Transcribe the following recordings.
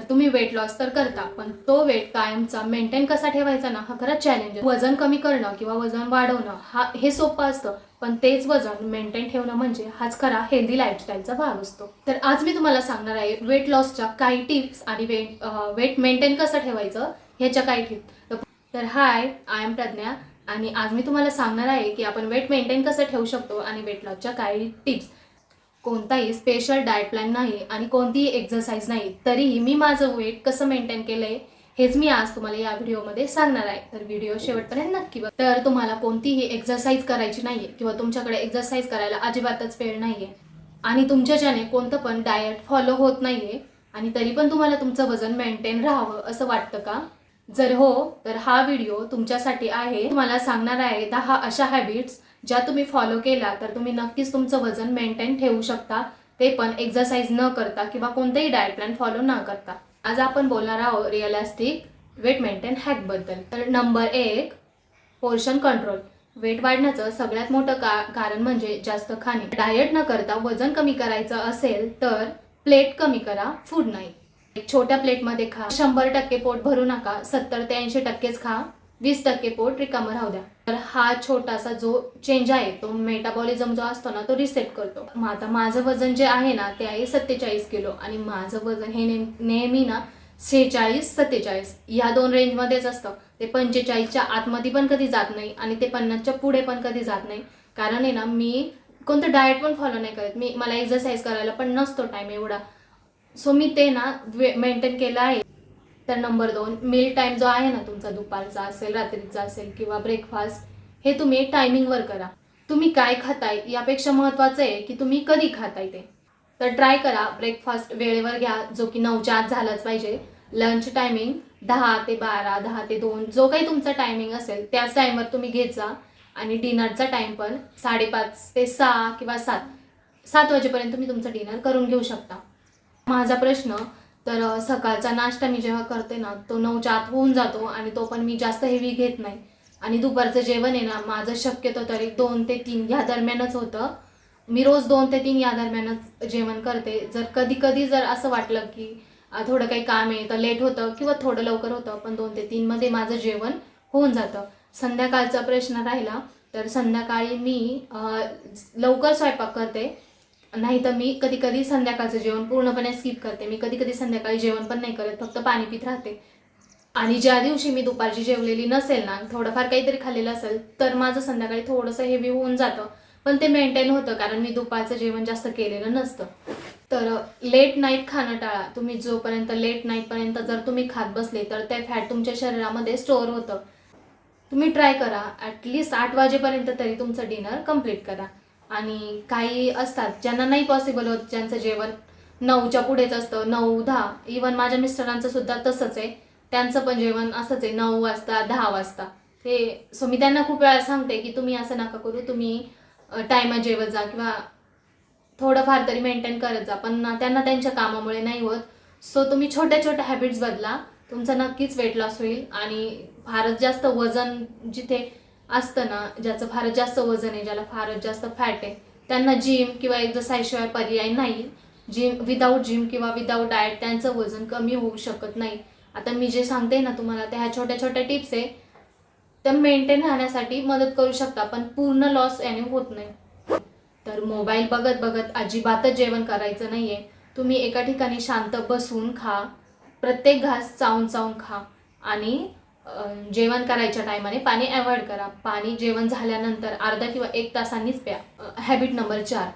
तुम्ही weight loss तर करता, पण तो वेट कायमचा मेंटेन कसा ठेवायचा ना, हा खरंच चॅलेंज आहे. वजन कमी करणं किंवा वजन वाढवणं हे सोपं असतं, पण तेच वजन मेंटेन ठेवणं म्हणजे हाच खरा हेल्दी लाईफस्टाईलचा भाग असतो. तर आज मी तुम्हाला सांगणार आहे वेट लॉसच्या काही टिप्स आणि वेट मेंटेन कसं ठेवायचं ह्याच्या काही टिप्स. तर हाय, आय एम प्रज्ञा आणि आज मी तुम्हाला सांगणार आहे की आपण वेट मेंटेन कसं ठेवू शकतो आणि वेट लॉसच्या काही टिप्स. कोणताही स्पेशल डाएट प्लॅन नाही आणि कोणतीही एक्सरसाइज नाही, तरीही मी माझं वेट कसं मेंटेन केलंय हेच मी आज तुम्हाला या व्हिडिओमध्ये सांगणार आहे. तर व्हिडिओ शेवटपर्यंत नक्की बघा. तर तुम्हाला कोणतीही एक्सरसाइज करायची नाहीये किंवा तुमच्याकडे एक्सरसाइज करायला अजिबातच वेळ नाहीये आणि तुमच्याच्याने कोणतं पण डाएट फॉलो होत नाहीये आणि तरी पण तुम्हाला तुमचं वजन मेंटेन राहावं असं वाटतं का? जर हो, तर हा व्हिडिओ तुमच्यासाठी आहे. तुम्हाला सांगणार आहे 10 अशा हॅबिट्स ज्या तुम्ही फॉलो केला तर तुम्ही नक्कीच तुमचं वजन मेंटेन ठेवू शकता, ते पण एक्सरसाइज न करता किंवा कोणतेही डाएट प्लॅन फॉलो न करता. आज आपण बोलणार आहोत रिअलिस्टिक वेट मेंटेन हॅकबद्दल. तर नंबर 1, पोर्शन कंट्रोल. वेट वाढण्याचं सगळ्यात मोठं कारण म्हणजे जास्त खाणे. डाएट न करता वजन कमी करायचं असेल तर प्लेट कमी करा, फूड नाही. एक छोट्या प्लेटमध्ये खा, 100% पोट भरू नका, 70 ते 80%च खा, 20% पोट रिकामं राहू द्या. तर हा छोटासा जो चेंज आहे तो मेटाबॉलिझम जो असतो ना तो रिसेट करतो. आता माझं वजन जे आहे ना ते आहे 47 किलो आणि माझं वजन हे नेहमी ना 46-47 या दोन रेंजमध्येच असतं. ते 45च्या आतमध्ये पण कधी जात नाही आणि ते 50च्या पुढे पण कधी जात नाही. कारण आहे ना मी कोणतं डाएट पण फॉलो नाही करत. मला एक्सरसाइज करायला पण नसतो टाइम एवढा. सो मी ते ना मेंटेन केलं आहे. तर नंबर 2, मील टाईम जो आहे ना तुमचा, दुपारचा असेल, रात्रीचा असेल किंवा ब्रेकफास्ट, हे तुम्ही टायमिंगवर करा. तुम्ही काय खाताय यापेक्षा महत्त्वाचं आहे की तुम्ही कधी खाताय ते. तर ट्राय करा ब्रेकफास्ट वेळेवर घ्या, जो की 9च्या आत झालाच पाहिजे. लंच टायमिंग 10 ते 12, 10 ते 2 जो काही तुमचा टायमिंग असेल त्याच टाईमवर तुम्ही घेत जा. आणि डिनरचा टाईम पण 5:30 ते 6 किंवा 7 वाजेपर्यंत तुम्ही तुमचं डिनर करून घेऊ शकता. माझा प्रश्न तर सकाळचा नाश्ता मी जेव्हा करते ना तो 9च्या आत होऊन जातो आणि तो पण मी जास्त हेवी घेत नाही. आणि दुपारचं जेवण आहे ना माझं शक्यतो तरी 2 ते 3 या दरम्यानच होतं. मी रोज 2 ते 3 या दरम्यानच जेवण करते. जर कधी कधी जर असं वाटलं की थोडं काही काम आहे तर लेट होतं किंवा थोडं लवकर होतं, पण 2 ते 3 मध्ये माझं जेवण होऊन जातं. संध्याकाळचा प्रश्न राहिला तर संध्याकाळी मी लवकर स्वयंपाक करते, नाही तर मी कधी कधी संध्याकाळचं जेवण पूर्णपणे स्किप करते. मी कधी कधी संध्याकाळी जेवण पण नाही करत, फक्त पाणी पित राहते. आणि ज्या दिवशी मी दुपारची जेवलेली नसेल ना, थोडंफार काहीतरी खाल्लेलं असेल, तर माझं संध्याकाळी थोडंसं हेवी होऊन जातं, पण ते मेंटेन होतं कारण मी दुपारचं जेवण जास्त केलेलं नसतं. तर लेट नाईट खाणं टाळा. तुम्ही जोपर्यंत लेट नाईटपर्यंत जर तुम्ही खात बसले तर ते फॅट तुमच्या शरीरामध्ये स्टोअर होतं. तुम्ही ट्राय करा ॲटलिस्ट 8 वाजेपर्यंत तरी तुमचं डिनर कंप्लीट करा. आणि काही असतात ज्यांना नाही पॉसिबल होत, ज्यांचं जेवण 9च्या पुढेच असतं, 9-10. इवन माझ्या मिस्टरांचं सुद्धा तसंच आहे. त्यांचं पण जेवण असंच आहे, 9 वाजता 10 वाजता. सो मी त्यांना खूप वेळा सांगते की तुम्ही असं नका करू, तुम्ही टायमात जेवत जा किंवा थोडंफार तरी मेंटेन करत जा, पण त्यांना त्यांच्या कामामुळे नाही होत. सो तुम्ही छोट्या छोट्या हॅबिट्स बदला, तुमचा नक्कीच वेट लॉस होईल. आणि फारच जास्त वजन जिथे असतं ना, ज्याचं फारच जास्त वजन आहे, ज्याला फारच जास्त फॅट आहे, त्यांना जिम किंवा एक्सरसाइज शिवाय पर्याय नाही. विदाऊट जिम किंवा विदाऊट डाएट त्यांचं वजन कमी होऊ शकत नाही. आता मी जे सांगते ना तुम्हाला त्या ह्या छोट्या छोट्या टिप्स आहे, त्या मेंटेन राहण्यासाठी मदत करू शकता, पण पूर्ण लॉस याने होत नाही. तर मोबाईल बघत बघत अजिबातच जेवण करायचं नाहीये. तुम्ही एका ठिकाणी शांत बसून खा, प्रत्येक घास चावून चावून खा. आणि जेवण करायच्या टायमाने पाणी अवॉइड करा. पाणी जेवण झाल्यानंतर अर्धा किंवा 1 तासांनीच प्या. हॅबिट नंबर 4,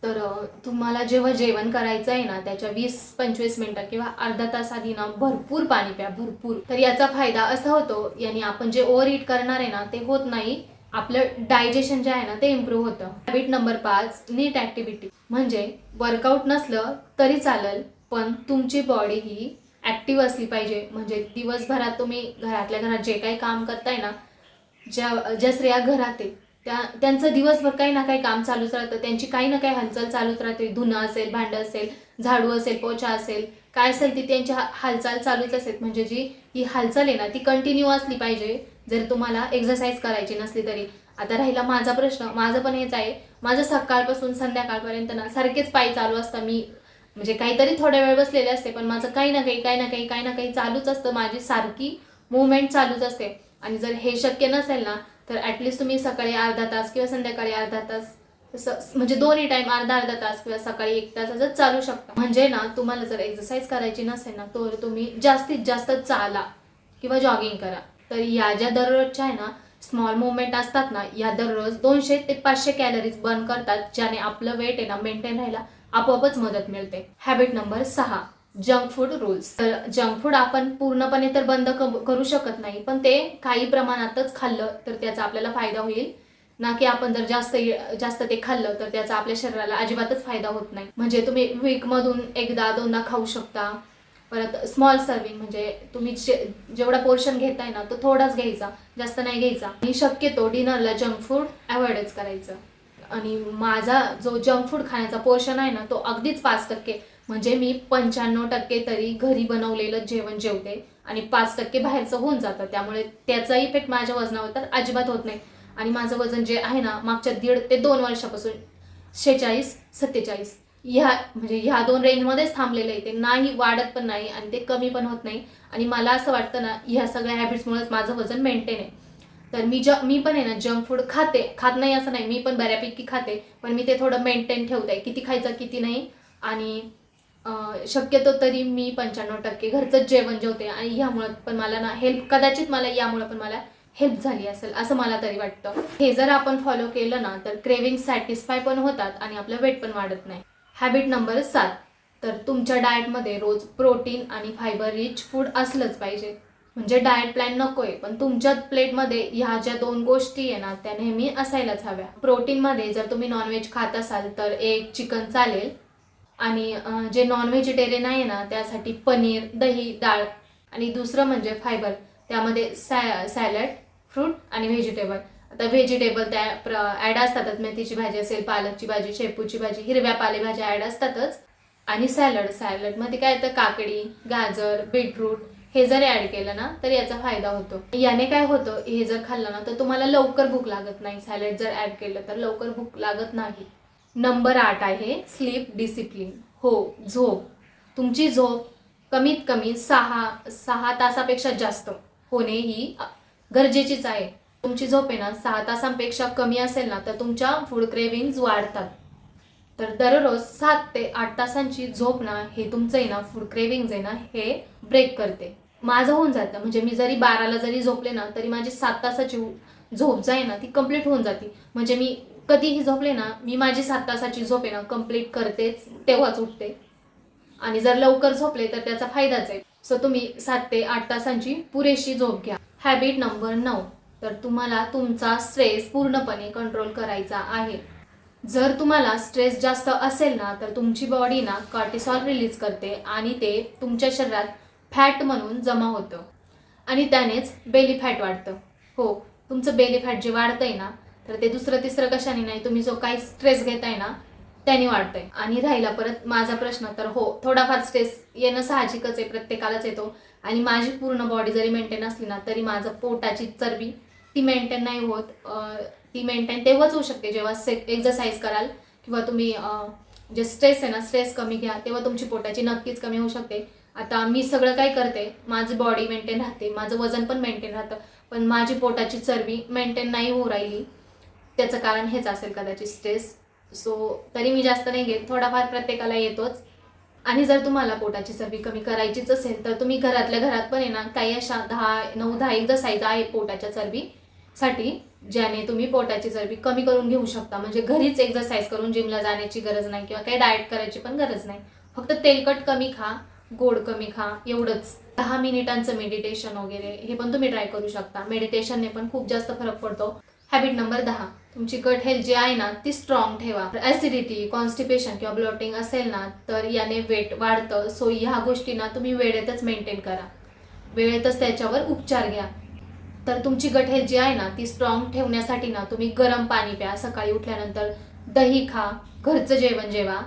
तर तुम्हाला जेव्हा जेवण करायचं आहे ना त्याच्या 20-25 मिनिटं किंवा अर्धा तास आधी ना भरपूर पाणी प्या, भरपूर. तर याचा फायदा असा होतो, याने आपण जे ओव्हर ईट करणार आहे ना ते होत नाही, आपलं डायजेशन जे आहे ना ते इम्प्रूव्ह होतं. हॅबिट नंबर 5, नीट ॲक्टिव्हिटी. म्हणजे वर्कआउट नसलं तरी चालेल, पण तुमची बॉडी ही ॲक्टिव्ह असली पाहिजे. म्हणजे दिवसभरात तुम्ही घरातल्या घरात जे काही काम करताय ना, ज्या स्त्रिया घरात आहे त्यांचं दिवसभर काही ना काही काम चालूच राहतं, त्यांची काही ना काही हालचाल चालूच राहते. धुणं असेल, भांडं असेल, झाडू असेल, पोछा असेल, काय असेल ती त्यांची हालचाल चालूच असेल. म्हणजे ही हालचाल आहे ना ती कंटिन्यू असली पाहिजे, जर तुम्हाला एक्सरसाइज करायची नसली तरी. आता राहिला माझा प्रश्न, माझं पण हेच आहे. माझं सकाळपासून संध्याकाळपर्यंत ना सारखेच पाय चालू असतं. मी म्हणजे काहीतरी थोड्या वेळ बसलेले असते, पण माझं काही ना काही चालूच असतं, माझी सारखी मूवमेंट चालूच असते. आणि जर हे शक्य नसेल ना, तर ॲटलिस्ट तुम्ही सकाळी अर्धा तास किंवा संध्याकाळी अर्धा तास, म्हणजे दोन्ही टाइम अर्धा अर्धा तास किंवा सकाळी 1 तास असं चालू शकता. म्हणजे ना, तुम्हाला जर एक्सरसाइज करायची नसेल ना, तर तुम्ही जास्तीत जास्त चाला किंवा जॉगिंग करा. तर या ज्या दररोजच्या आहे ना स्मॉल मुवमेंट असतात ना, या दररोज 200 ते 500 कॅलरीज बर्न करतात, ज्याने आपलं वेट आहे ना मेंटेन राहायला आपोआपच मदत मिळते. Habit number 6, junk food rules. तर जंक फूड आपण पूर्णपणे तर बंद करू शकत नाही, पण ते काही प्रमाणातच खाल्लं तर त्याचा आपल्याला फायदा होईल ना, की आपण जर जास्त ते खाल्लं तर त्याचा आपल्या शरीराला अजिबातच फायदा होत नाही. म्हणजे तुम्ही वीकमधून एकदा दोनदा खाऊ शकता. परत स्मॉल सर्विंग, म्हणजे तुम्ही जेवढा पोर्शन घेताय ना तो थोडाच घ्यायचा, जास्त नाही घ्यायचा. आणि शक्यतो डिनरला जंक फूड अवॉइडच करायचं. आणि माझा जो जंक फूड खाण्याचा पोर्शन आहे ना, तो अगदीच 5%. म्हणजे मी 95% तरी घरी बनवलेलं जेवण जेवते आणि 5% बाहेरचं होऊन जातं. त्यामुळे त्याचा इफेक्ट माझ्या वजनावर तर अजिबात होत नाही. आणि माझं वजन जे आहे ना, मागच्या 1.5 ते 2 वर्षापासून 46-47 ह्या 2 रेंजमध्येच थांबलेलं आहे. ते नाही वाढत पण नाही आणि ते कमी पण होत नाही. आणि मला असं वाटतं ना, ह्या सगळ्या हॅबिट्समुळेच माझं वजन मेंटेन आहे. तर मी पण आहे ना जंक फूड खात नाही असं नाही, मी पण बऱ्यापैकी खाते, पण मी ते थोडं मेंटेन ठेवते, किती खायचं किती नाही. आणि शक्यतो तरी मी 95% घरचंच जेवण जेवते. आणि ह्यामुळं पण मला ना कदाचित मला यामुळं पण मला हेल्प झाली असेल असं मला तरी वाटतं. हे जर आपण फॉलो केलं ना, तर क्रेविंग सॅटिस्फाय पण होतात आणि आपलं वेट पण वाढत नाही. हॅबिट नंबर 7, तर तुमच्या डाएटमध्ये रोज प्रोटीन आणि फायबर रिच फूड असलंच पाहिजे. म्हणजे डाएट प्लॅन नकोय, पण तुमच्या प्लेटमध्ये ह्या ज्या 2 गोष्टी आहे ना, त्या नेहमी असायलाच हव्या. प्रोटीनमध्ये जर तुम्ही नॉनव्हेज खात असाल तर एक चिकन चालेल. आणि जे नॉन व्हेजिटेरियन आहे ना, त्यासाठी पनीर, दही, डाळ. आणि दुसरं म्हणजे फायबर, त्यामध्ये सॅलड, फ्रूट आणि व्हेजिटेबल. आता व्हेजिटेबल त्या ॲड असतातच, मेथीची भाजी असेल, पालकची भाजी, शेपूची भाजी, हिरव्या पालेभाज्या ॲड असतातच. आणि सॅलडमध्ये काय येतं, काकडी, गाजर, बीटरूट हे जर ॲड केलं ना, तर याचा फायदा होतो. याने काय होतं, हे जर खाल्लं ना तर तुम्हाला लवकर भूक लागत नाही. सॅलड जर ॲड केलं तर लवकर भूक लागत नाही. नंबर 8 आहे स्लीप डिसिप्लिन. हो, झोप. तुमची झोप कमीत कमी 6 तासापेक्षा जास्त होणे ही गरजेचीच आहे. तुमची झोप आहे ना 6 तासांपेक्षा कमी असेल ना, तर तुमच्या फूड क्रेविंग्ज वाढतात. तर दररोज 7 ते 8 तासांची झोप ना, हे तुमचं आहे ना फूड क्रेविंग्ज आहे ना, हे ब्रेक करते. माझं होऊन जातं, म्हणजे मी जरी 12ला जरी झोपले ना, तरी माझी 7 तासाची झोप जी आहे ना, ती कंप्लीट होऊन जाते. म्हणजे मी कधीही झोपले ना, मी माझी 7 तासाची झोप आहे ना कंप्लीट करतेच, तेव्हाच उठते. आणि जर लवकर झोपले तर त्याचा फायदाच आहे. सो तुम्ही 7 ते 8 तासांची पुरेशी झोप घ्या. हॅबिट नंबर 9, तर तुम्हाला तुमचा स्ट्रेस पूर्णपणे कंट्रोल करायचा आहे. जर तुम्हाला स्ट्रेस जास्त असेल ना, तर तुमची बॉडी ना कॉर्टिसॉल रिलीज करते आणि ते तुमच्या शरीरात फॅट म्हणून जमा होतं आणि त्यानेच बेली फॅट वाढतं. हो, तुमचं बेली फॅट जे वाढतंय ना, तर ते दुसरं तिसरं कशाने नाही, तुम्ही जो काही स्ट्रेस घेताय ना त्याने वाढतंय. आणि राहिला परत माझा प्रश्न, तर हो, थोडाफार स्ट्रेस येणं साहजिकच आहे, प्रत्येकालाच येतो. आणि माझी पूर्ण बॉडी जरी मेंटेन असली ना, तरी माझं पोटाची चरबी ती मेंटेन नाही होत. ती मेंटेन तेव्हाच होऊ शकते जेव्हा एक्सरसाइज कराल किंवा तुम्ही जे स्ट्रेस आहे ना, स्ट्रेस कमी घ्या, तेव्हा तुमची पोटाची नक्कीच कमी होऊ शकते. आता मी सगळं काय करते, माझी बॉडी मेंटेन राहते, माझं वजन पण मेंटेन राहतं, पण माझी पोटाची चरबी मेंटेन नाही होऊ राहिली. त्याचं कारण हेच असेल कदाचित, स्ट्रेस. सो तरी मी जास्त नाही घेत, थोडाफार प्रत्येकाला येतोच. आणि जर तुम्हाला पोटाची चरबी कमी करायचीच असेल तर तुम्ही घरातल्या घरात पण आहे ना, काही अशा 9-10 एक्सरसाइज आहे पोटाच्या चरबीसाठी, ज्याने तुम्ही पोटाची चरबी कमी करून घेऊ शकता. म्हणजे घरीच एक्सरसाइज करून जिमला जाण्याची गरज नाही किंवा काही डाएट करायची पण गरज नाही. फक्त तेलकट कमी खा, गोड कमी खा, एवढंच. 10 मिनिटांचं मेडिटेशन वगैरे हे पण तुम्ही ट्राय करू शकता. मेडिटेशनने पण खूप जास्त फरक पडतो. हॅबिट नंबर 10, तुमची गट हेल्थ जी आहे ना ती स्ट्रॉंग ठेवा. ॲसिडिटी, कॉन्स्टिपेशन किंवा ब्लॉटिंग असेल ना, तर याने वेट वाढतं. सो ह्या गोष्टी ना तुम्ही वेळेतच मेंटेन करा, वेळेतच त्याच्यावर उपचार घ्या. तर तुमची गट हेल्थ जी आहे ना ती स्ट्रॉंग ठेवण्यासाठी ना तुम्ही गरम पाणी प्या, सकाळी उठल्यानंतर दही खा, घरचं जेवण जेवा.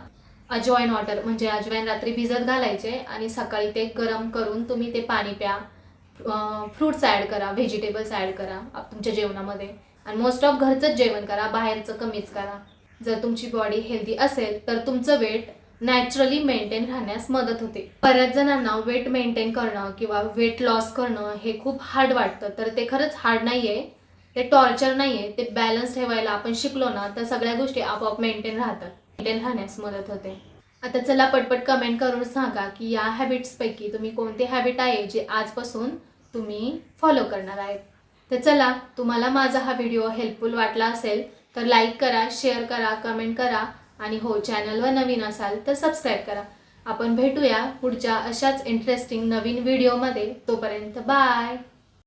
अजवाईन वॉटर, म्हणजे अजवाईन रात्री भिजत घालायचे आणि सकाळी ते गरम करून तुम्ही ते पाणी प्या. फ्रूट्स ॲड करा, व्हेजिटेबल्स ॲड करा तुमच्या जेवणामध्ये. आणि मोस्ट ऑफ घरचंच जेवण करा, बाहेरचं कमीच करा. जर तुमची बॉडी हेल्दी असेल तर तुमचं वेट नॅचरली मेंटेन राहण्यास मदत होते. बऱ्याच जणांना वेट मेंटेन करणं किंवा वेट लॉस करणं हे खूप हार्ड वाटतं, तर ते खरंच हार्ड नाहीये, ते टॉर्चर नाहीये. ते बॅलन्स ठेवायला आपण शिकलो ना तर सगळ्या गोष्टी आपोआप मेंटेन राहतात, मेंटेन राहण्यास मदत होते. आता चला पटपट कमेंट करून सांगा की या हॅबिट्सपैकी तुम्ही कोणती हॅबिट आहे जी आजपासून तुम्ही फॉलो करणार आहेत. तर चला, तुम्हाला माझा हा व्हिडिओ हेल्पफुल वाटला असेल तर लाईक करा, शेअर करा, कमेंट करा आणि हो, चॅनलवर नवीन असाल तर सबस्क्राईब करा. आपण भेटूया पुढच्या अशाच इंटरेस्टिंग नवीन व्हिडिओमध्ये. तोपर्यंत बाय.